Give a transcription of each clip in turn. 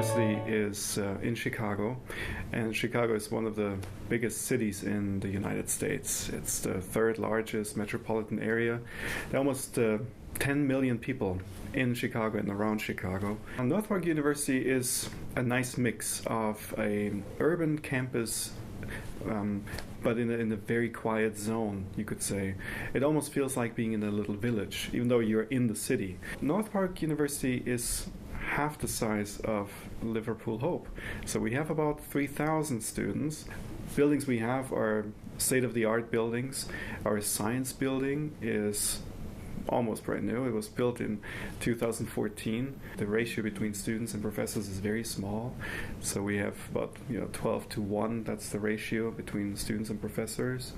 University is in Chicago, and Chicago is one of the biggest cities in the United States. It's the third largest metropolitan area. There are almost 10 million people in Chicago and around Chicago. North Park University is a nice mix of an urban campus but in a very quiet zone, you could say. It almost feels like being in a little village, even though you're in the city. North Park University is half the size of Liverpool Hope. So we have about 3,000 students. Buildings we have are state-of-the-art buildings. Our science building is almost brand new. It was built in 2014. The ratio between students and professors is very small. So we have about 12 to 1. That's the ratio between students and professors.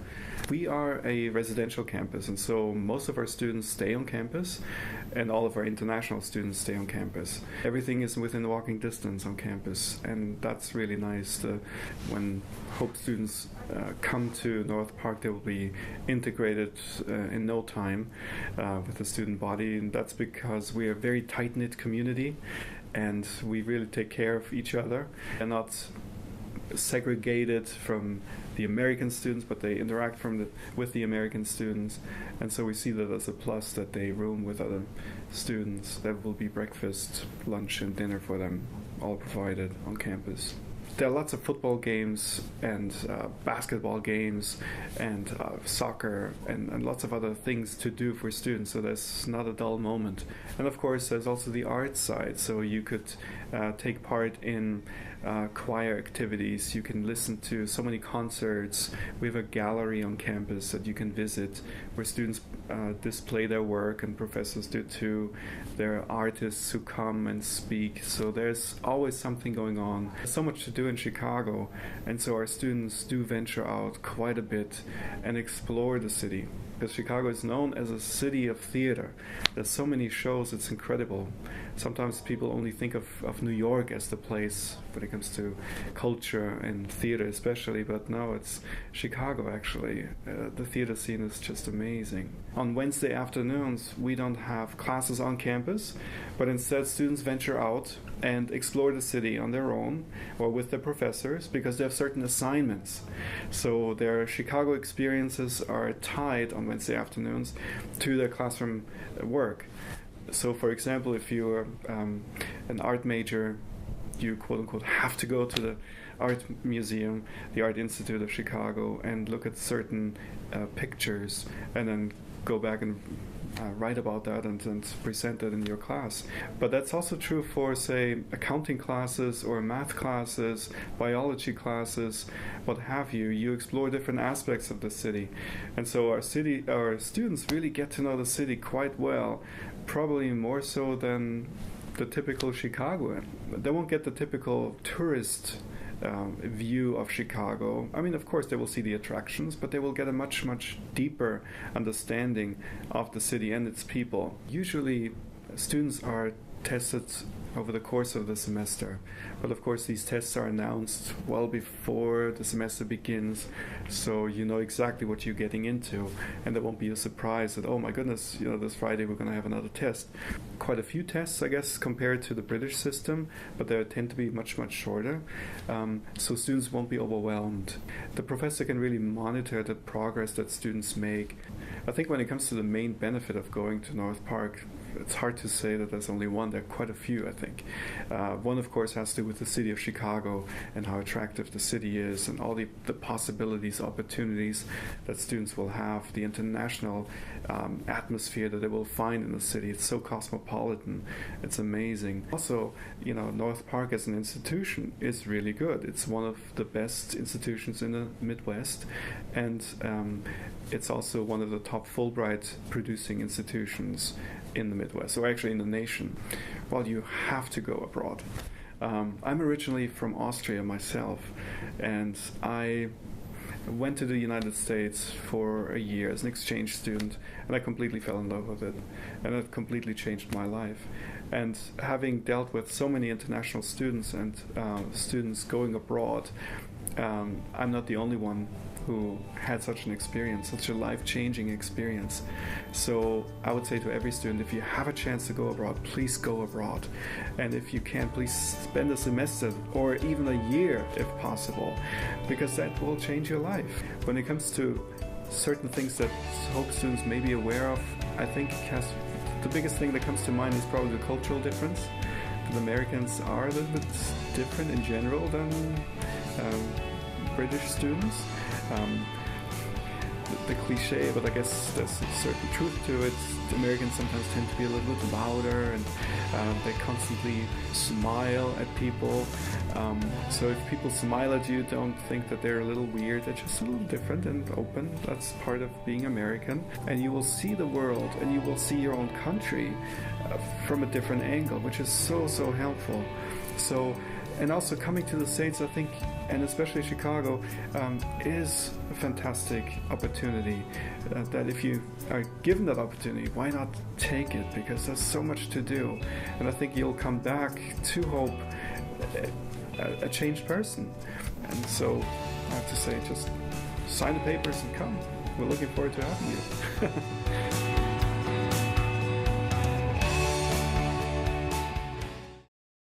We are a residential campus, and so most of our students stay on campus, and all of our international students stay on campus. Everything is within walking distance on campus, and that's really nice. When Hope students come to North Park, they will be integrated in no time with the student body, and that's because we are a very tight-knit community, and we really take care of each other and not segregated from the American students, but they interact with the American students, and so we see that as a plus that they room with other students. There will be breakfast, lunch, and dinner for them, all provided on campus. There are lots of football games and basketball games and soccer and lots of other things to do for students, so there's not a dull moment. And of course there's also the art side, so you could take part in choir activities, you can listen to so many concerts. We have a gallery on campus that you can visit where students display their work, and professors do too. There are artists who come and speak, so there's always something going on. There's so much to do in Chicago, and so our students do venture out quite a bit and explore the city, because Chicago is known as a city of theater. There's so many shows, it's incredible. Sometimes people only think of New York as the place when it comes to culture and theater especially, but no, it's Chicago actually. The theater scene is just amazing. On Wednesday afternoons, we don't have classes on campus, but instead students venture out and explore the city on their own or with their professors, because they have certain assignments. So their Chicago experiences are tied on Wednesday afternoons to their classroom work. So for example, if you're an art major, you quote-unquote have to go to the art museum, the Art Institute of Chicago, and look at certain pictures, and then go back and write about that and present that in your class. But that's also true for, say, accounting classes or math classes, biology classes, what have you. You explore different aspects of the city. And so our students really get to know the city quite well, probably more so than the typical Chicagoan. They won't get the typical tourist view of Chicago. I mean, of course, they will see the attractions, but they will get a much, much deeper understanding of the city and its people. Usually, students are tested over the course of the semester, but of course these tests are announced well before the semester begins, so you know exactly what you're getting into, and there won't be a surprise that, oh my goodness, this Friday we're going to have another test. Quite a few tests, I guess, compared to the British system, but they tend to be much, much shorter, so students won't be overwhelmed. The professor can really monitor the progress that students make. I think when it comes to the main benefit of going to North Park, it's hard to say that there's only one. There are quite a few, I think. One, of course, has to do with the city of Chicago and how attractive the city is, and all the possibilities, opportunities that students will have, the international atmosphere that they will find in the city. It's so cosmopolitan. It's amazing. Also, North Park as an institution is really good. It's one of the best institutions in the Midwest, and it's also one of the top Fulbright producing institutions in the Midwest, or actually in the nation. Well, you have to go abroad. I'm originally from Austria myself, and I went to the United States for a year as an exchange student, and I completely fell in love with it, and it completely changed my life. And having dealt with so many international students and students going abroad, I'm not the only one who had such an experience, such a life-changing experience. So I would say to every student, if you have a chance to go abroad, please go abroad. And if you can, please spend a semester or even a year if possible, because that will change your life. When it comes to certain things that Hope students may be aware of, I think the biggest thing that comes to mind is probably the cultural difference. The Americans are a little bit different in general than British students. The cliche, but I guess there's a certain truth to it. The Americans sometimes tend to be a little bit louder, and they constantly smile at people. So if people smile at you, don't think that they're a little weird. They're just a little different and open. That's part of being American. And you will see the world, and you will see your own country from a different angle, which is so helpful. So, and also coming to the States, I think, and especially Chicago, is a fantastic opportunity. That if you are given that opportunity, why not take it? Because there's so much to do. And I think you'll come back to Hope a changed person. And so I have to say, just sign the papers and come. We're looking forward to having you.